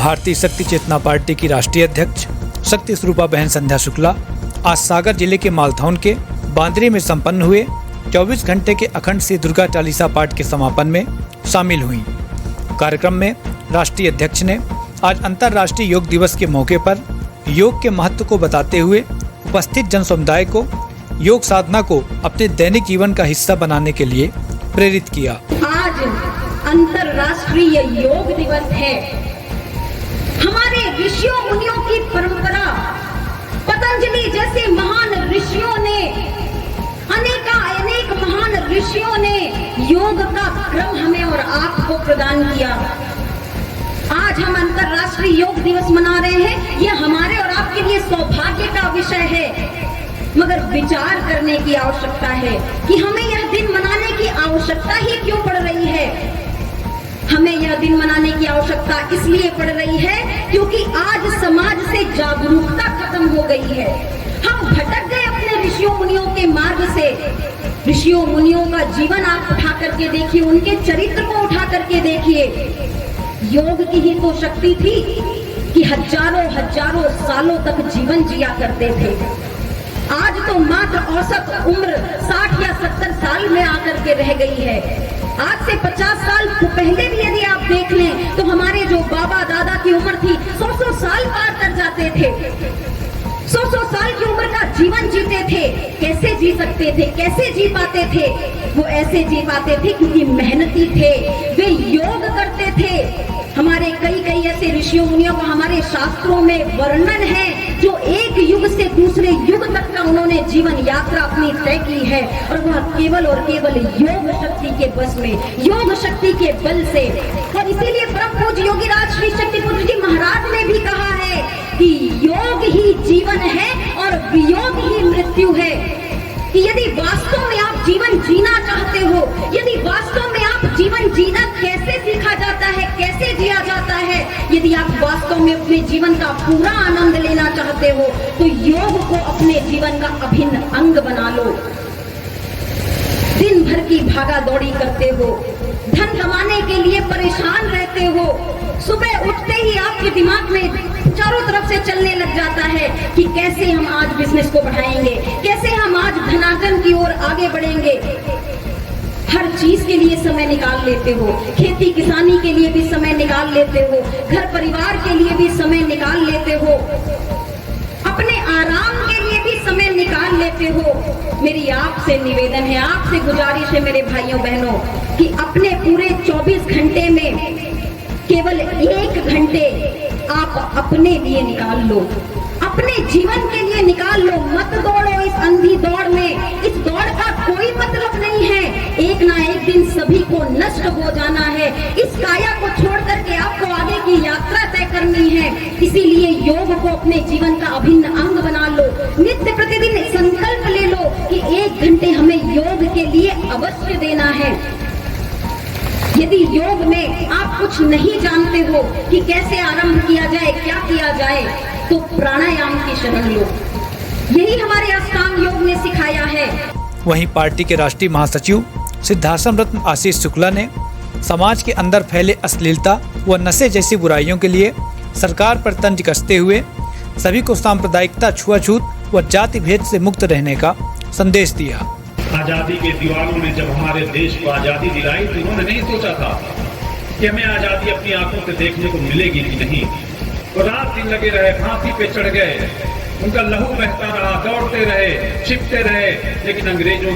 भारतीय शक्ति चेतना पार्टी की राष्ट्रीय अध्यक्ष शक्ति स्वरूपा बहन संध्या शुक्ला आज सागर जिले के मालथाउन के बांद्री में संपन्न हुए 24 घंटे के अखंड श्री दुर्गा चालीसा पाठ के समापन में शामिल हुई। कार्यक्रम में राष्ट्रीय अध्यक्ष ने आज अंतर्राष्ट्रीय योग दिवस के मौके पर योग के महत्व को बताते हुए उपस्थित जन समुदाय को योग साधना को अपने दैनिक जीवन का हिस्सा बनाने के लिए प्रेरित किया। आज अंतर्राष्ट्रीय योग दिवस है। हमारे ऋषियों मुनियों की परंपरा, पतंजलि जैसे महान ऋषियों ने, अनेक महान ऋषियों ने योग का क्रम हमें और आपको प्रदान किया। आज हम अंतर्राष्ट्रीय योग दिवस मना रहे हैं। यह हमारे और आपके लिए सौभाग्य का विषय है, मगर विचार करने की आवश्यकता है कि हमें यह दिन मनाने की आवश्यकता ही क्यों पड़ रही है। हमें यह दिन मनाने की आवश्यकता इसलिए पड़ रही है क्योंकि आज समाज से जागरूकता खत्म हो गई है। हम भटक गए अपने ऋषियों मुनियों के मार्ग से। ऋषियों मुनियों का जीवन आप उठा करके देखिए, उनके चरित्र को उठा करके देखिए। योग की ही तो शक्ति थी कि हजारों सालों तक जीवन जिया करते थे। आज तो मात्र औसत उम्र 60 या 70 साल में आकर के रह गई है। आज से 50 साल पहले भी यदि आप देख लें तो हमारे जो बाबा दादा की उम्र थी 100 साल पार कर जाते थे। 100 साल की उम्र का जीवन जीते थे। कैसे जी सकते थे, कैसे जी पाते थे? वो ऐसे जी पाते थे क्योंकि मेहनती थे, वे योग करते थे। हमारे कई ऐसे ऋषियों मुनियों का हमारे शास्त्रों में वर्णन है जो एक युग से दूसरे युग तक का उन्होंने जीवन यात्रा अपनी तय की है, और वह केवल और केवल योग शक्ति के बस में, योग शक्ति के बल से। और इसीलिए परम पूज्य योगीराज श्री शक्तिपुत्र जी महाराज ने भी कहा है कि योग ही जीवन है और वियोग ही मृत्यु है। कि यदि वास्तव में आप जीवन जीना चाहते हो, यदि वास्तव में आप जीवन जीना कैसे सीखा जाता है, कैसे जिया जाता है, यदि आप वास्तव में अपने जीवन का पूरा आनंद लेना चाहते हो तो योग को अपने जीवन का अभिन्न अंग बना लो। दिन भर की भागा दौड़ी करते हो, धन कमाने के लिए परेशान रहते हो, सुबह उठते ही आपके दिमाग में चारों तरफ से चलने लग जाता है कि कैसे हम आज बिजनेस को बढ़ाएंगे, कैसे हम आज धनार्जन की ओर आगे बढ़ेंगे। हर चीज के लिए समय निकाल लेते हो, खेती किसानी के लिए भी समय निकाल लेते हो, घर परिवार के लिए भी समय निकाल लेते हो, अपने आराम के लिए भी समय निकाल लेते हो। मेरी आपसे निवेदन है, आपसे गुजारिश है मेरे भाइयों बहनों कि अपने पूरे 24 घंटे में केवल 1 घंटे आप अपने लिए निकाल लो, अपने जीवन के लिए निकाल लो। मत दौड़ो इस अंधी दौड़ में, इस दौड़ का कोई मतलब नहीं है। एक ना एक दिन सभी को नष्ट हो जाना है। इस काया को छोड़ करके आपको आगे की यात्रा तय करनी है। इसीलिए योग को अपने जीवन का अभिन्न अंग बना लो। नित्य प्रतिदिन संकल्प ले लो कि 1 घंटे हमें योग के लिए अवश्य देना है। यदि योग में आप कुछ नहीं जानते हो कि कैसे आरंभ किया जाए, क्या किया जाए, तो प्राणायाम की शरण लो। यही हमारे अष्टांग योग ने सिखाया है। वहीं पार्टी के राष्ट्रीय महासचिव सिद्धाश्रम रत्न आशीष शुक्ला ने समाज के अंदर फैले अश्लीलता व नशे जैसी बुराइयों के लिए सरकार पर तंज कसते हुए सभी को सांप्रदायिकता, छुआछूत व जाति भेद से मुक्त रहने का संदेश दिया। आजादी के दीवानों ने जब हमारे देश को आजादी दिलाई तो उन्होंने नहीं सोचा था कि हमें आजादी अपनी आंखों से देखने को मिलेगी कि नहीं। तो रात दिन लगे रहे, फांसी पे चढ़ गए, उनका लहू बहता रहा, दौड़ते रहे, छिपते रहे, लेकिन अंग्रेजों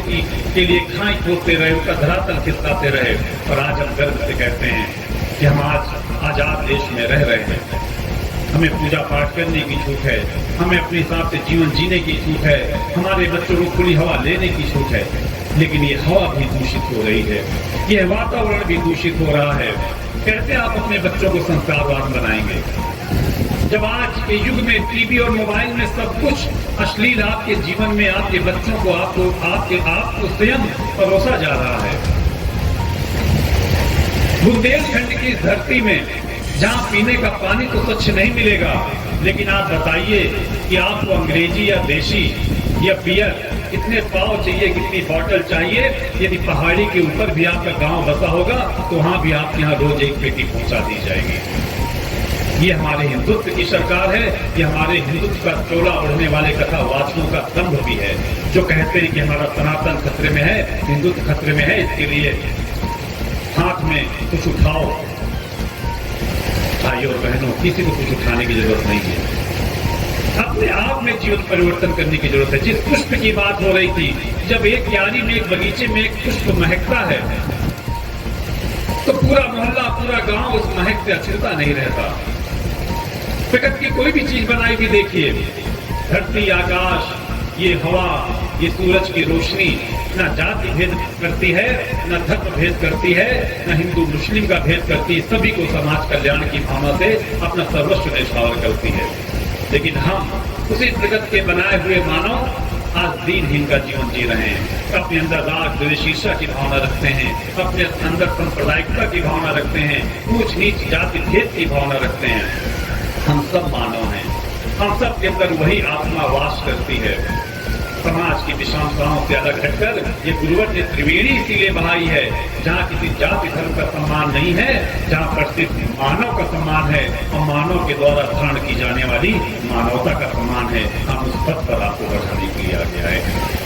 के लिए खाई खोदते रहे, उनका धरातल खिसकाते रहे। और आज हम गर्व से कहते हैं कि हम आज आजाद देश में रह रहे हैं। हमें पूजा पाठ करने की छूट है, हमें अपने हिसाब से जीवन जीने की छूट है, हमारे बच्चों को खुली हवा लेने की छूट है। लेकिन ये हवा भी दूषित हो रही है, ये वातावरण भी दूषित हो रहा है। कैसे आप अपने बच्चों को संस्कारवान बनाएंगे जब आज के युग में टीवी और मोबाइल में सब कुछ अश्लील आपके जीवन में आपके बच्चों को आपको स्वयं परोसा जा रहा है। बुंदेलखंड की धरती में जहाँ पीने का पानी तो स्वच्छ नहीं मिलेगा, लेकिन आप बताइए कि आपको अंग्रेजी या देशी या बियर कितने पाव चाहिए, कितनी बॉटल चाहिए। यदि पहाड़ी के ऊपर भी आपका गांव बसा होगा तो वहां भी आपके यहाँ रोज एक पेटी पहुंचा दी जाएगी। ये हमारे हिंदुत्व की सरकार है, ये हमारे हिंदुत्व का चोला ओढ़ने वाले कथावाचकों का दम्भ भी है, जो कहते हैं कि हमारा सनातन खतरे में है, हिंदुत्व खतरे में है, इसके लिए हाथ में कुछ उठाओ। भाइयों और बहनों, किसी को कुछ उठाने की जरूरत नहीं है, अपने आप में जीवन परिवर्तन करने की जरूरत है। जिस पुष्प की बात हो रही थी, जब एक क्यारी में, एक बगीचे में एक पुष्प महकता है तो पूरा मोहल्ला, पूरा गांव उस महक से अछूता नहीं रहता। प्रकृति की कोई भी चीज बनाई भी देखिए, धरती, आकाश, ये हवा, ये सूरज की रोशनी ना जाति भेद करती है, ना धर्म भेद करती है, ना हिंदू मुस्लिम का भेद करती है, सभी को समाज कल्याण की भावना से अपना सर्वस्व न्यौछावर करती है। लेकिन हम उसी प्रकृति के बनाए हुए मानव आज दीनहीन का जीवन जी रहे हैं, अपने अंदर राग द्वेष ईर्ष्या की भावना रखते हैं, अपने अंदर सांप्रदायिकता की भावना रखते हैं, ऊंच नीच जाति भेद की भावना रखते हैं। हम सब मानव हैं, हम सब के अंदर वही आत्मा वास करती है। समाज की विषमताओं से अलग हटकर ये गुरुवर ने त्रिवेणी इसीलिए बनाई है, जहाँ किसी जाति धर्म का सम्मान नहीं है, जहाँ प्रसिद्ध मानव का सम्मान है और मानव के द्वारा धारण की जाने वाली मानवता का सम्मान है। हम उस पथ पर आपको बढ़ाने के लिए आ गया है।